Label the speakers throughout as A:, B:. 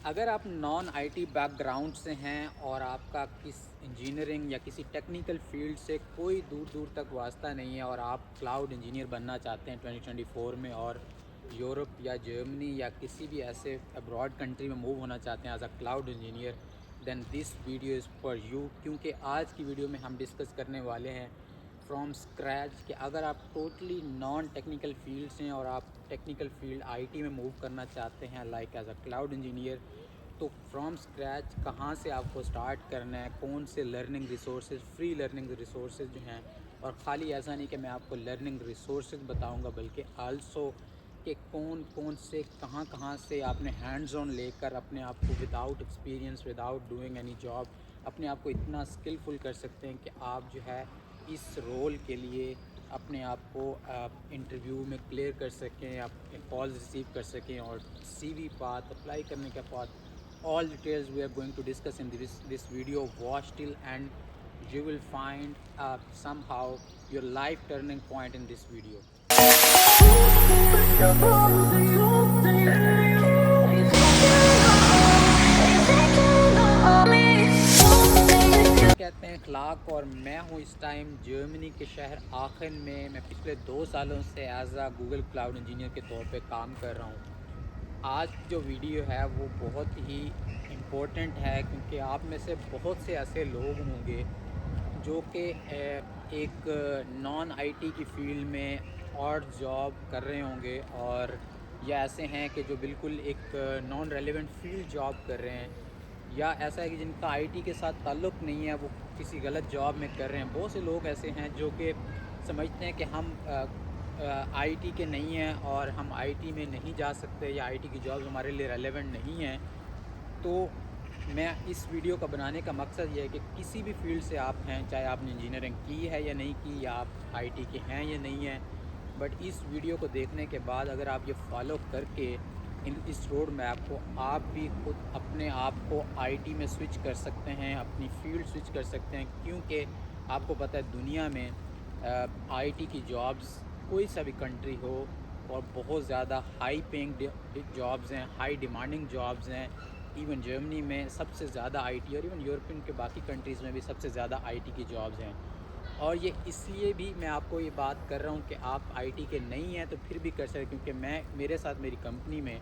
A: اگر آپ naan I T back ground سے ہیں اور آپ کا انجینئرنگ یا کسی ٹیکنیکل فیلڈ سے کوئی دور دور تک واسطہ نہیں ہے اور آپ کلاؤڈ انجینئر بننا چاہتے ہیں 2024 میں اور یورپ یا جرمنی یا کسی بھی ایسے ابراڈ کنٹری میں موو ہونا چاہتے ہیں as a cloud engineer, then this video is for you. کیونکہ آج کی ویڈیو میں ہم ڈسکس کرنے والے ہیں فرام اسکریچ کہ اگر آپ ٹوٹلی نان ٹیکنیکل فیلڈ سے ہیں اور آپ ٹیکنیکل فیلڈ آئی ٹی میں موو کرنا چاہتے ہیں like as a cloud engineer, تو فرام اسکریچ کہاں سے آپ کو اسٹارٹ کرنا ہے، کون سے learning resources, free learning resources جو ہیں. اور خالی ایسا نہیں کہ میں آپ کو لرننگ ریسورسز بتاؤں گا بلکہ آلسو کہ کون سے کہاں سے آپ نے ہینڈز آن لے کر اپنے آپ کو without experience, without doing any job, اپنے آپ کو اتنا اسکلفل کر سکتے ہیں کہ آپ جو ہے اس رول کے لیے اپنے آپ کو انٹرویو میں کلیئر کر سکیں، آپ کالز ریسیو کر سکیں اور سی وی پاتھ اپلائی کرنے کے بعد all details we are going to discuss in this video. Watch till end. You will find somehow your life turning point in this video. کہتے ہیں اخلاق، اور میں ہوں اس ٹائم جرمنی کے شہر آخن میں. میں پچھلے 2 سالوں سے as a Google cloud engineer کے طور پہ کام کر رہا ہوں. آج کی جو ویڈیو ہے وہ بہت ہی امپورٹنٹ ہے کیونکہ آپ میں سے بہت سے ایسے لوگ ہوں گے جو کہ ایک نان آئی ٹی کی فیلڈ میں اور جاب کر رہے ہوں گے، اور یا ایسے ہیں کہ جو بالکل ایک نان ریلیونٹ فیلڈ جاب کر رہے ہیں، یا ایسا ہے کہ جن کا آئی ٹی کے ساتھ تعلق نہیں ہے، وہ کسی غلط جاب میں کر رہے ہیں. بہت سے لوگ ایسے ہیں جو کہ سمجھتے ہیں کہ ہم آئی ٹی کے نہیں ہیں اور ہم آئی ٹی میں نہیں جا سکتے یا آئی ٹی کی جابز ہمارے لیے ریلیونٹ نہیں ہیں. تو میں اس ویڈیو کا بنانے کا مقصد یہ ہے کہ کسی بھی فیلڈ سے آپ ہیں، چاہے آپ نے انجینئرنگ کی ہے یا نہیں کی، یا آپ آئی ٹی کے ہیں یا نہیں ہیں، بٹ اس ویڈیو کو دیکھنے کے بعد اگر آپ یہ فالو کر کے اس روڈ میپ کو، آپ بھی خود اپنے آپ کو آئی ٹی میں سوئچ کر سکتے ہیں، اپنی فیلڈ سوئچ کر سکتے ہیں. کیونکہ آپ کو پتہ ہے دنیا میں آئی ٹی کی جابز کوئی سا بھی کنٹری ہو اور بہت زیادہ ہائی پینگ جابز ہیں، ہائی ڈیمانڈنگ جابز ہیں. ایون جرمنی میں سب سے زیادہ آئی ٹی، اور ایون یورپین کے باقی کنٹریز میں بھی سب سے زیادہ آئی ٹی کی جابز ہیں. اور یہ اس لیے بھی میں آپ کو یہ بات کر رہا ہوں کہ آپ آئی ٹی کے نہیں ہیں تو پھر بھی کر سکتے، کیونکہ میرے ساتھ میری کمپنی میں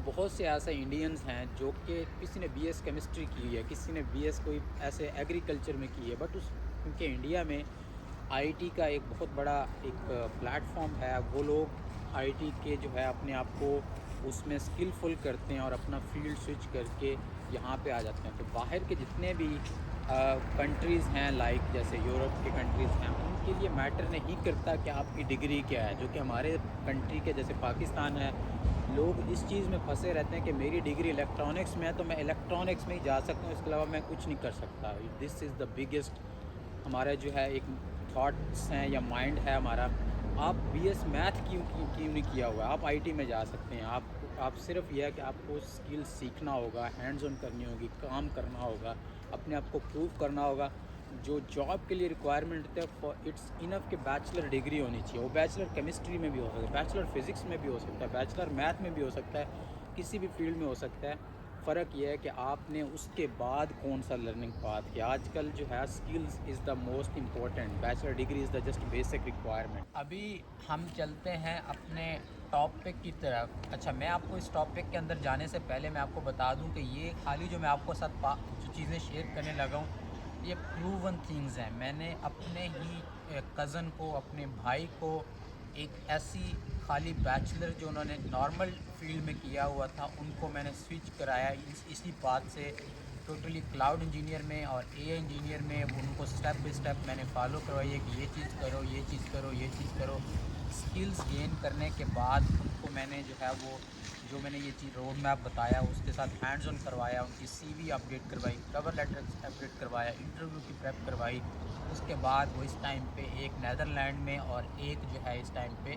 A: بہت سے ایسے انڈینز ہیں جو کہ کسی نے بی ایس کیمسٹری کی ہے، کسی نے بی ایس کوئی ایسے ایگریکلچر میں کی ہے، بٹ کیونکہ انڈیا میں آئی ٹی کا ایک بہت بڑا ایک پلیٹ فارم ہے، وہ لوگ آئی ٹی کے جو ہے اپنے آپ کو اس میں اسکلفل کرتے ہیں اور اپنا فیلڈ سوئچ کر کے یہاں پہ آ جاتے ہیں. تو باہر کے جتنے بھی کنٹریز ہیں لائک جیسے یورپ کے کنٹریز ہیں، ان کے لیے میٹر نہیں کرتا کہ آپ کی ڈگری کیا ہے. جو کہ ہمارے کنٹری کے جیسے پاکستان ہے، لوگ اس چیز میں پھنسے رہتے ہیں کہ میری ڈگری الیکٹرانکس میں ہے تو میں الیکٹرانکس میں ہی جا سکتا ہوں، اس کے علاوہ میں کچھ نہیں کر سکتا. دس از دا بگیسٹ ہمارا جو ہے ایک تھاٹس ہیں یا مائنڈ ہے ہمارا. آپ بی ایس میتھ کیوں نہیں کیا ہوا ہے، آپ آئی ٹی میں جا سکتے ہیں. آپ صرف یہ ہے کہ آپ کو اسکل سیکھنا ہوگا، ہینڈز آن کرنی ہوگی، کام کرنا ہوگا، اپنے آپ کو پروو کرنا ہوگا. جو جاب کے لیے ریکوائرمنٹ ہے اٹس انف کہ بیچلر ڈگری ہونی چاہیے. وہ بیچلر کیمسٹری میں بھی ہو سکتا ہے، بیچلر فزکس میں بھی ہو سکتا ہے، بیچلر میتھ میں بھی ہو سکتا ہے، کسی بھی فیلڈ میں ہو سکتا ہے. فرق یہ ہے کہ آپ نے اس کے بعد کون سا لرننگ پاتھ کیا. آج کل جو ہے skills is the most important, bachelor degree is the just basic requirement. ابھی ہم چلتے ہیں اپنے ٹاپک کی طرف. اچھا، میں آپ کو اس ٹاپک کے اندر جانے سے پہلے میں آپ کو بتا دوں کہ یہ خالی جو میں آپ کو ساتھ جو چیزیں شیئر کرنے لگا ہوں یہ پروون تھنگز ہیں. میں نے اپنے ہی کزن کو، اپنے بھائی کو ایک ایسی خالی بیچلر جو انہوں نے نارمل فیلڈ میں کیا ہوا تھا ان کو میں نے سوئچ کرایا اسی بات سے ٹوٹلی کلاؤڈ انجینئر میں اور اے آئی انجینئر میں. ان کو سٹیپ بائی سٹیپ میں نے فالو کروائی ہے کہ یہ چیز کرو، یہ چیز کرو، یہ چیز کرو. اسکلز گین کرنے کے بعد ان کو میں نے جو ہے وہ جو میں نے یہ چیز روڈ میپ بتایا اس کے ساتھ ہینڈز آن کروایا، ان کی سی وی اپڈیٹ کروائی، کور لیٹر اپڈیٹ کروایا، انٹرویو کی پریپ کروائی. اس کے بعد وہ اس ٹائم پہ ایک نیدرلینڈ میں اور ایک جو ہے اس ٹائم پہ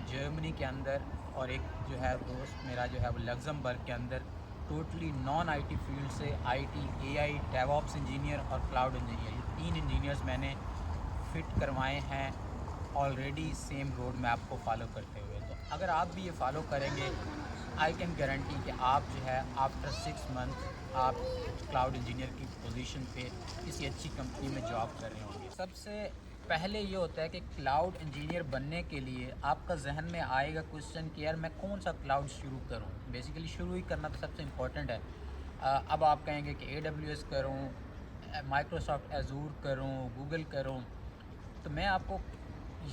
A: جرمنی کے اندر، اور ایک جو ہے دوست میرا جو ہے وہ لگزمبرگ کے اندر totally non I T field سے I T, A I, DevOps engineer اور کلاؤڈ انجینئر، یہ 3 انجینئرز میں نے فٹ کروائے ہیں آلریڈی سیم روڈ میپ کو فالو کرتے ہوئے. تو اگر آپ بھی یہ فالو کریں گے آئی کین گارنٹی کہ آپ جو ہے آفٹر 6 منتھ آپ کلاؤڈ انجینئر کی پوزیشن پہ کسی اچھی کمپنی میں جاب کر رہے ہوں گے. سب سے پہلے یہ ہوتا ہے کہ کلاؤڈ انجینئر بننے کے لیے آپ کا ذہن میں آئے گا کوشچن کہ یار میں کون سا کلاؤڈ شروع کروں. بیسیکلی شروع ہی کرنا تو سب سے امپورٹنٹ ہے. اب آپ کہیں گے کہ AWS کروں, مائکروسافٹ ایزور کروں, گوگل کروں, تو میں آپ کو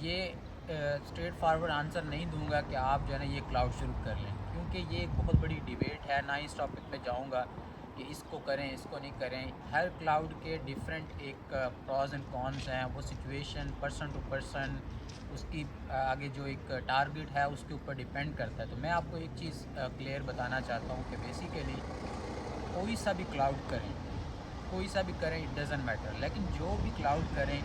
A: یہ اسٹریٹ فارورڈ آنسر نہیں دوں گا کہ آپ جو ہے نا یہ کلاؤڈ شروع کر لیں, کیونکہ یہ ایک بہت بڑی ڈیبیٹ ہے. نہ اس ٹاپک پہ جاؤں گا کہ اس کو کریں اس کو نہیں کریں. ہر کلاؤڈ کے ڈیفرنٹ ایک پروز اینڈ کونس ہیں, وہ سچویشن پرسن ٹو پرسن اس کی آگے جو ایک ٹارگٹ ہے اس کے اوپر ڈیپینڈ کرتا ہے. تو میں آپ کو ایک چیز کلیئر بتانا چاہتا ہوں کہ بیسیکلی کوئی سا بھی کلاؤڈ کریں, کوئی سا بھی کریں, اٹ ڈزنٹ میٹر, لیکن جو بھی کلاؤڈ کریں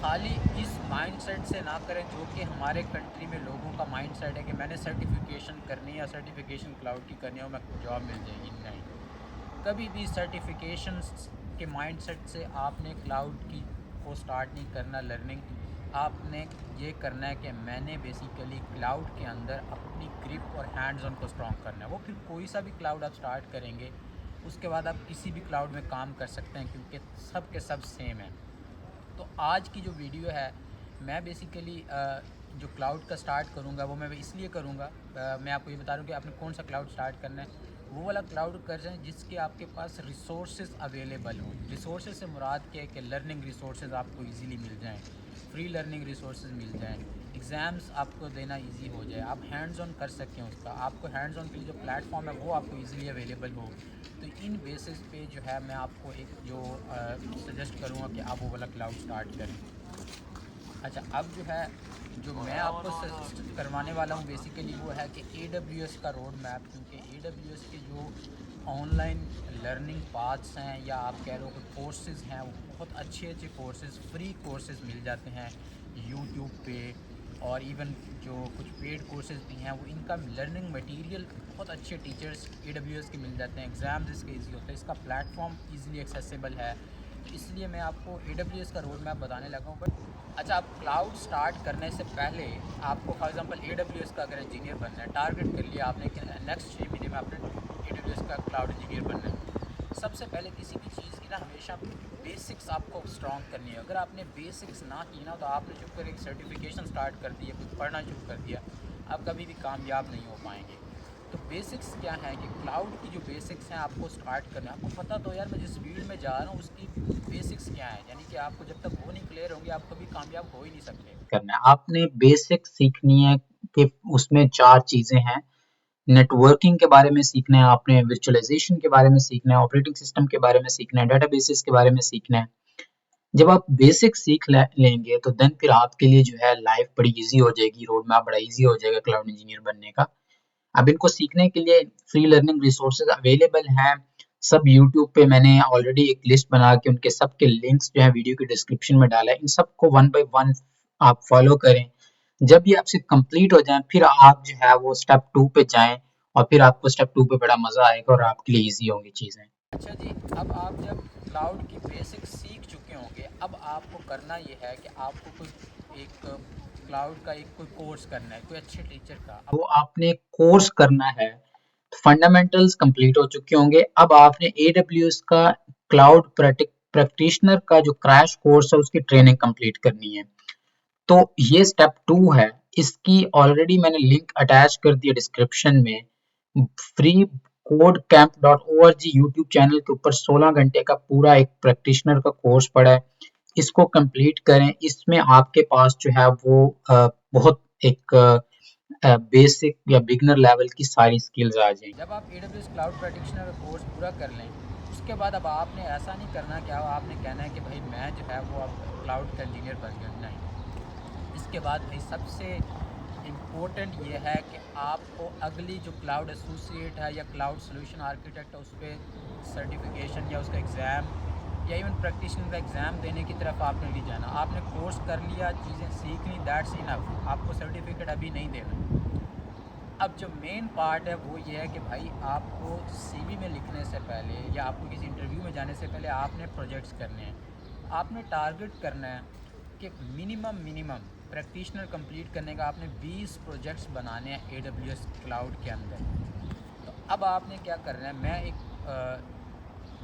A: خالی اس مائنڈ سیٹ سے نہ کریں جو کہ ہمارے کنٹری میں لوگوں کا مائنڈ سیٹ ہے کہ میں نے سرٹیفیکیشن کرنی ہے یا سرٹیفیکیشن کلاؤڈ کی کرنی ہے اور میں جاب مل جائے گی. نہیں, کبھی بھی سرٹیفیکیشنس کے مائنڈ سیٹ سے آپ نے کلاؤڈ کی کو سٹارٹ نہیں کرنا. لرننگ آپ نے یہ کرنا ہے کہ میں نے بیسیکلی کلاؤڈ کے اندر اپنی گرپ اور ہینڈز آن کو اسٹرانگ کرنا ہے. وہ پھر کوئی سا بھی کلاؤڈ آپ سٹارٹ کریں گے اس کے بعد آپ کسی بھی کلاؤڈ میں کام کر سکتے ہیں کیونکہ سب کے سب سیم ہیں. تو آج کی جو ویڈیو ہے میں بیسیکلی جو کلاؤڈ کا سٹارٹ کروں گا وہ میں اس لیے کروں گا, میں آپ کو یہ بتا رہا ہوں کہ آپ نے کون سا کلاؤڈ سٹارٹ کرنا ہے. وہ والا کلاؤڈ کر جائیں جس کے آپ کے پاس ریسورسز اویلیبل ہوں. ریسورسز سے مراد کیا ہے کہ لرننگ ریسورسز آپ کو ایزیلی مل جائیں, فری لرننگ ریسورسز مل جائیں, ایگزامس آپ کو دینا ایزی ہو جائے, آپ ہینڈز آن کر سکیں اس کا, آپ کو ہینڈز آن کے لیے جو پلیٹ فارم ہے وہ آپ کو ایزیلی اویلیبل ہو. تو ان بیسس پہ جو ہے میں آپ کو ایک جو سجیسٹ کروں گا کہ آپ وہ والا کلاؤڈ سٹارٹ کریں. اچھا, اب جو ہے جو میں آپ کو سجیسٹ کروانے والا ہوں بیسیکلی وہ ہے کہ AWS کا روڈ میپ, کیونکہ AWS کے جو آن لائن لرننگ پاتھس ہیں یا آپ کہہ لو کہ کورسز ہیں وہ بہت اچھے اچھے کورسز, فری کورسز مل جاتے ہیں یوٹیوب پہ, اور ایون جو کچھ پیڈ کورسز بھی ہیں وہ ان کا لرننگ مٹیریل بہت اچھے ٹیچرز AWS کے مل جاتے ہیں. ایگزامز اس کے ایزی ہوتے ہیں, اس کا پلیٹ فارم ایزیلی ایکسیسیبل ہے. تو اس لیے میں آپ کو AWS کا روڈ میپ بتانے لگا ہوں. بٹ اچھا, آپ کلاؤڈ سٹارٹ کرنے سے پہلے آپ کو فار ایگزامپل AWS کا اگر انجینئر بننا ہے, ٹارگٹ کر لیا آپ نے کہ نیکسٹ 6 مہینے میں آپ نے AWS کا کلاؤڈ انجینئر بننا ہے. سب سے پہلے کسی بھی چیز کی نا ہمیشہ بیسکس آپ کو اسٹرانگ کرنی ہے. اگر آپ نے بیسکس نہ کی نا تو آپ نے چپ کر ایک سرٹیفکیشن سٹارٹ کر دی ہے, کچھ پڑھنا شروع کر دیا, آپ کبھی بھی کامیاب نہیں ہو پائیں گے. تو بیسکس کیا ہیں کہ کلاؤڈ کی جو بیسکس ہیں آپ کو سٹارٹ کرنا ہے. آپ کو پتہ تو یار میں جس فیلڈ میں جا رہا ہوں اس کی بیسکس کیا ہے, یعنی کہ آپ کو جب تک وہ نہیں کلیئر ہوں گے آپ کبھی کامیاب ہو ہی نہیں سکتے.
B: کرنا ہے آپ نے بیسک سیکھنی ہے کہ اس میں 4 چیزیں ہیں. نیٹ ورکنگ کے بارے میں سیکھنا ہے آپ نے, ورچوئلائزیشن کے بارے میں سیکھنا ہے, آپریٹنگ سسٹم کے بارے میں سیکھنا ہے, ڈیٹا بیسز کے بارے میں سیکھنا ہے. جب آپ بیسک سیکھ لیں گے تو دین پھر آپ کے لیے جو ہے لائف بڑی ایزی ہو جائے گی, روڈ میپ بڑا ایزی ہو جائے گا کلاؤڈ انجینئر بننے کا. اب ان کو سیکھنے کے لیے فری لرننگ ریسورسز اویلیبل ہیں سب یوٹیوب پہ. میں نے آلریڈی ایک لسٹ بنا کے ان کے سب کے لنکس جو ہیں ویڈیو کی ڈسکرپشن میں ڈالا ہے. ان سب کو 1 بائی 1 آپ فالو کریں. جب یہ آپ سے کمپلیٹ ہو جائیں پھر آپ جو ہے وہ اسٹیپ 2 پہ جائیں, اور پھر آپ کو اسٹیپ 2 پہ بڑا مزہ آئے گا اور آپ کے لیے ایزی ہوں گی چیزیں.
A: اچھا جی, اب آپ جب کلاؤڈ کی بیسک سیکھ چکے ہوں گے, اب آپ کو کرنا یہ ہے کہ آپ کو کوئی ایک کلاؤڈ کا ایک کوئی کورس کرنا ہے کوئی اچھے ٹیچر کا.
B: وہ آپ نے کورس کرنا ہے, فنڈامنٹلز کمپلیٹ ہو چکے ہوں گے. اب آپ نے AWS کا کلاؤڈ پریکٹیشنر کا جو کریش کورس ہے اس کی ٹریننگ کمپلیٹ کرنی ہے. تو یہ اسٹیپ 2 ہے. اس کی آلریڈی میں نے لنک اٹیچ کر دیا ڈسکرپشن میں. Free code camp .org YouTube channel کے اوپر 16 گھنٹے کا پورا ایک پریکٹیشنر کا کورس پڑا ہے. اس کو کمپلیٹ کریں. اس میں آپ کے پاس جو ہے وہ بہت ایک بیسک یا بگنر لیول کی ساری سکلز آ جائیں.
A: جب آپ AWS کلاؤڈ پریکٹیشنر کا کورس پورا کر لیں اس کے بعد اب آپ نے ایسا نہیں کرنا کہ اب آپ نے کہنا ہے کہ بھائی میں جو ہے وہ اب کلاؤڈ کا انجینئر بن گیا. نہیں, اس کے بعد بھائی سب سے امپورٹنٹ یہ ہے کہ آپ کو اگلی جو کلاؤڈ ایسوسیٹ ہے یا کلاؤڈ سولوشن آرکیٹیکٹ ہے اس پہ سرٹیفکیشن یا اس کا ایگزام یا ایون پریکٹیشنر کا ایگزام دینے کی طرف آپ نے نہیں جانا. آپ نے کورس کر لیا, چیزیں سیکھ لی, دیٹس انف. آپ کو سرٹیفکیٹ ابھی نہیں دینا. اب جو مین پارٹ ہے وہ یہ ہے کہ بھائی آپ کو CV میں لکھنے سے پہلے یا آپ کو کسی انٹرویو میں جانے سے پہلے آپ نے پروجیکٹس کرنے ہیں. آپ نے ٹارگٹ کرنا ہے کہ منیمم پریکٹیشنر کمپلیٹ کرنے کا آپ نے 20 پروجیکٹس بنانے ہیں AWS کلاؤڈ کے اندر. اب آپ نے کیا کرنا ہے، میں ایک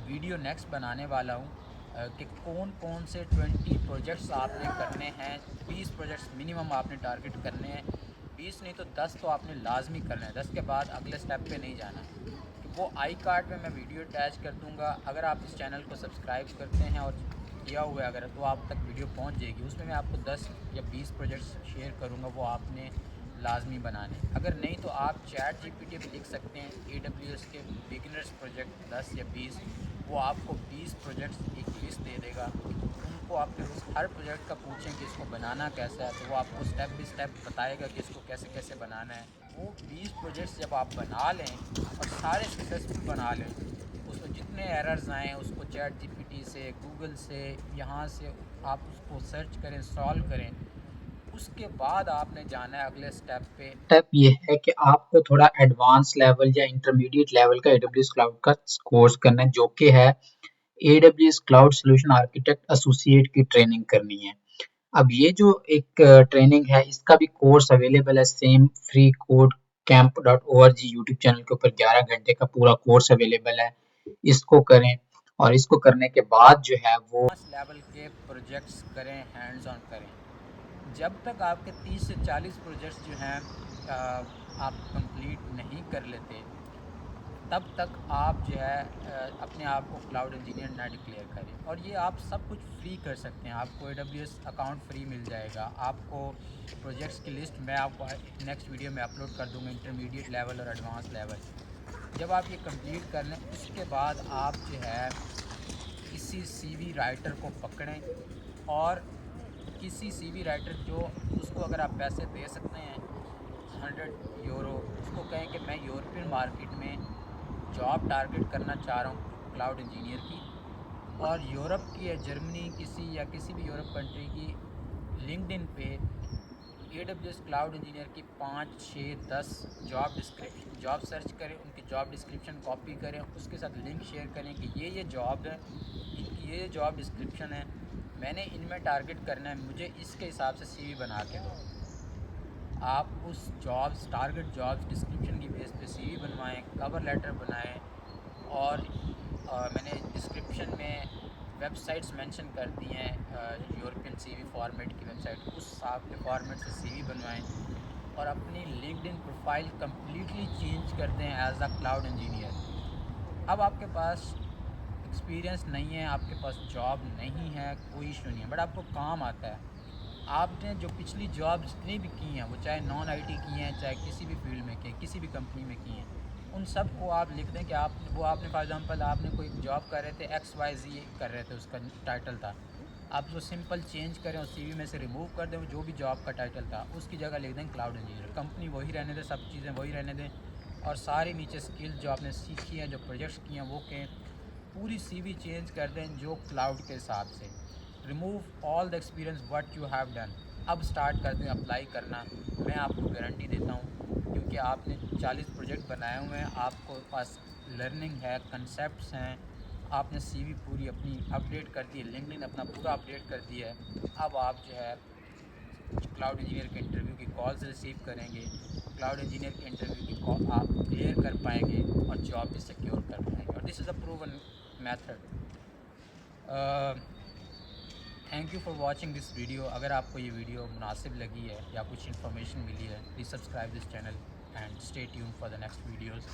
A: ویڈیو نیکسٹ بنانے والا ہوں کہ کون کون سے 20 پروجیکٹس آپ نے کرنے ہیں. 20 پروجیکٹس منیمم آپ نے ٹارگٹ کرنے ہیں، 20 نہیں تو 10 تو آپ نے لازمی کرنا ہے. 10 کے بعد اگلے سٹیپ پہ نہیں جانا. کہ وہ آئی کارڈ میں ویڈیو اٹیچ کر دوں گا. اگر آپ اس چینل کو سبسکرائب کرتے ہیں اور کیا ہوا ہے اگر، تو آپ تک ویڈیو پہنچ جائے گی. اس میں آپ کو 10 یا 20 پروجیکٹس شیئر کروں گا، وہ آپ نے لازمی بنانے. اگر نہیں تو آپ چیٹ جی پی ٹی پہ لکھ سکتے ہیں AWS کے بگنرز پروجیکٹ 10 یا 20. وہ آپ کو 20 پروجیکٹس ایک لسٹ دے دے گا. ان کو آپ پھر اس ہر پروجیکٹ کا پوچھیں کہ اس کو بنانا کیسا ہے، تو وہ آپ کو اسٹیپ بائی اسٹیپ بتائے گا کہ اس کو کیسے کیسے بنانا ہے. وہ 20 پروجیکٹس جب آپ بنا لیں اور سارے سکسیزفل بنا لیں، اس میں جتنے ایررز آئیں اس کو چیٹ جی پی ٹی سے، گوگل سے، یہاں سے آپ اس کو سرچ کریں، سالو کریں. اس کے بعد آپ نے جانا ہے اگلے سٹیپ پہ.
B: اسٹیپ یہ ہے کہ آپ کو تھوڑا ایڈوانس لیول یا انٹرمیڈیٹ لیول کا AWS کلاؤڈ کا کورس کرنا ہے، جو کہ ہے AWS cloud solution architect associate کی ٹریننگ کرنی ہے. اب یہ جو ایک ٹریننگ ہے، اس کا بھی کورس اویلیبل ہے same free code camp.org YouTube channel کے اوپر 11 گھنٹے کا پورا کورس اویلیبل ہے. اس کو کریں اور اس کو کرنے کے بعد جو ہے وہ
A: لیول کے پروجیکٹس کریں، ہینڈز آن کریں. جب تک آپ کے 30 سے 40 پروجیکٹس جو ہیں آپ کمپلیٹ نہیں کر لیتے، تب تک آپ جو ہے اپنے آپ کو کلاؤڈ انجینئر نہ ڈکلیئر کریں. اور یہ آپ سب کچھ فری کر سکتے ہیں. آپ کو AWS اکاؤنٹ فری مل جائے گا. آپ کو پروجیکٹس کی لسٹ میں آپ کو نیکسٹ ویڈیو میں اپلوڈ کر دوں گا، انٹرمیڈیٹ لیول اور ایڈوانس لیول. جب آپ یہ کمپلیٹ کر لیں، اس کے بعد آپ جو ہے کسی سی وی رائٹر کو پکڑیں، اور کسی سی وی رائٹر جو اس کو اگر آپ پیسے دے سکتے ہیں 100 یورو، اس کو کہیں کہ میں یورپین مارکیٹ میں جاب ٹارگٹ کرنا چاہ رہا ہوں کلاؤڈ انجینئر کی، اور یورپ کی یا جرمنی کسی بھی یورپ کنٹری کی لنکڈ ان پہ AWS کلاؤڈ انجینئر کی 5 6 10 جاب سرچ کریں، ان کی جاب ڈسکرپشن کاپی کریں، اس کے ساتھ لنک شیئر کریں کہ یہ جاب ہے، ان کی یہ جاب ڈسکرپشن ہے، میں نے ان میں ٹارگٹ کرنا ہے، مجھے اس کے حساب سے CV بنا کے دو. آپ اس ٹارگٹ جابس ڈسکرپشن کی بیس پہ CV بنوائیں، کور لیٹر بنائیں. اور میں نے ڈسکرپشن میں ویب سائٹس مینشن کر دی ہیں، یورپین CV فارمیٹ کی ویب سائٹ، اس آپ کے فارمیٹ سے CV بنوائیں. اور اپنی لنکڈ ان پروفائل کمپلیٹلی چینج کر دیں ایز اے کلاؤڈ انجینئر. اب آپ کے پاس ایکسپیرینس نہیں ہے، آپ کے پاس جاب نہیں ہے، کوئی ایشو نہیں ہے، بٹ آپ کو کام آتا ہے. آپ نے جو پچھلی جاب جتنی بھی کی ہیں، وہ چاہے نان IT کی ہیں، چاہے کسی بھی فیلڈ میں کی ہیں، کسی بھی کمپنی میں کی ہیں، ان سب کو آپ لکھ دیں کہ آپ نے فار ایگزامپل آپ نے کوئی جاب کر رہے تھے XYZ کر رہے تھے، اس کا ٹائٹل تھا. آپ اس کو سمپل چینج کریں اور CV میں سے ریموو کر دیں جو بھی جاب کا ٹائٹل تھا، اس کی جگہ لکھ دیں کلاؤڈ انجینئر. کمپنی وہی رہنے دیں، سب چیزیں وہی رہنے دیں، اور ساری نیچے سکل جو آپ نے سیکھی ہیں، جو پروجیکٹس کی ہیں وہ کہیں. پوری CV چینج کر دیں جو کلاؤڈ کے حساب سے. Remove all the experience what you have done. اب سٹارٹ کر دیں اپلائی کرنا. میں آپ کو گارنٹی دیتا ہوں، کیونکہ آپ نے 40 پروجیکٹ بنائے ہوئے ہیں، آپ کو پاس لرننگ ہے، کنسیپٹس ہیں، آپ نے CV پوری اپنی اپڈیٹ کر دی ہے، لنکڈ اپنا پورا اپڈیٹ کر دی ہے. اب آپ جو ہے کلاؤڈ انجینئر کے انٹرویو کی کالز ریسیو کریں گے، کلاؤڈ انجینئر کے انٹرویو کی کال آپ کلیئر کر پائیں گے، اور جاب بھی سیکیور کر پائیں گے. اور this is a proven method. Thank you for watching this video. اگر آپ کو یہ ویڈیو مناسب لگی ہے یا کچھ انفارمیشن ملی ہے، please subscribe this channel and stay tune for the next videos.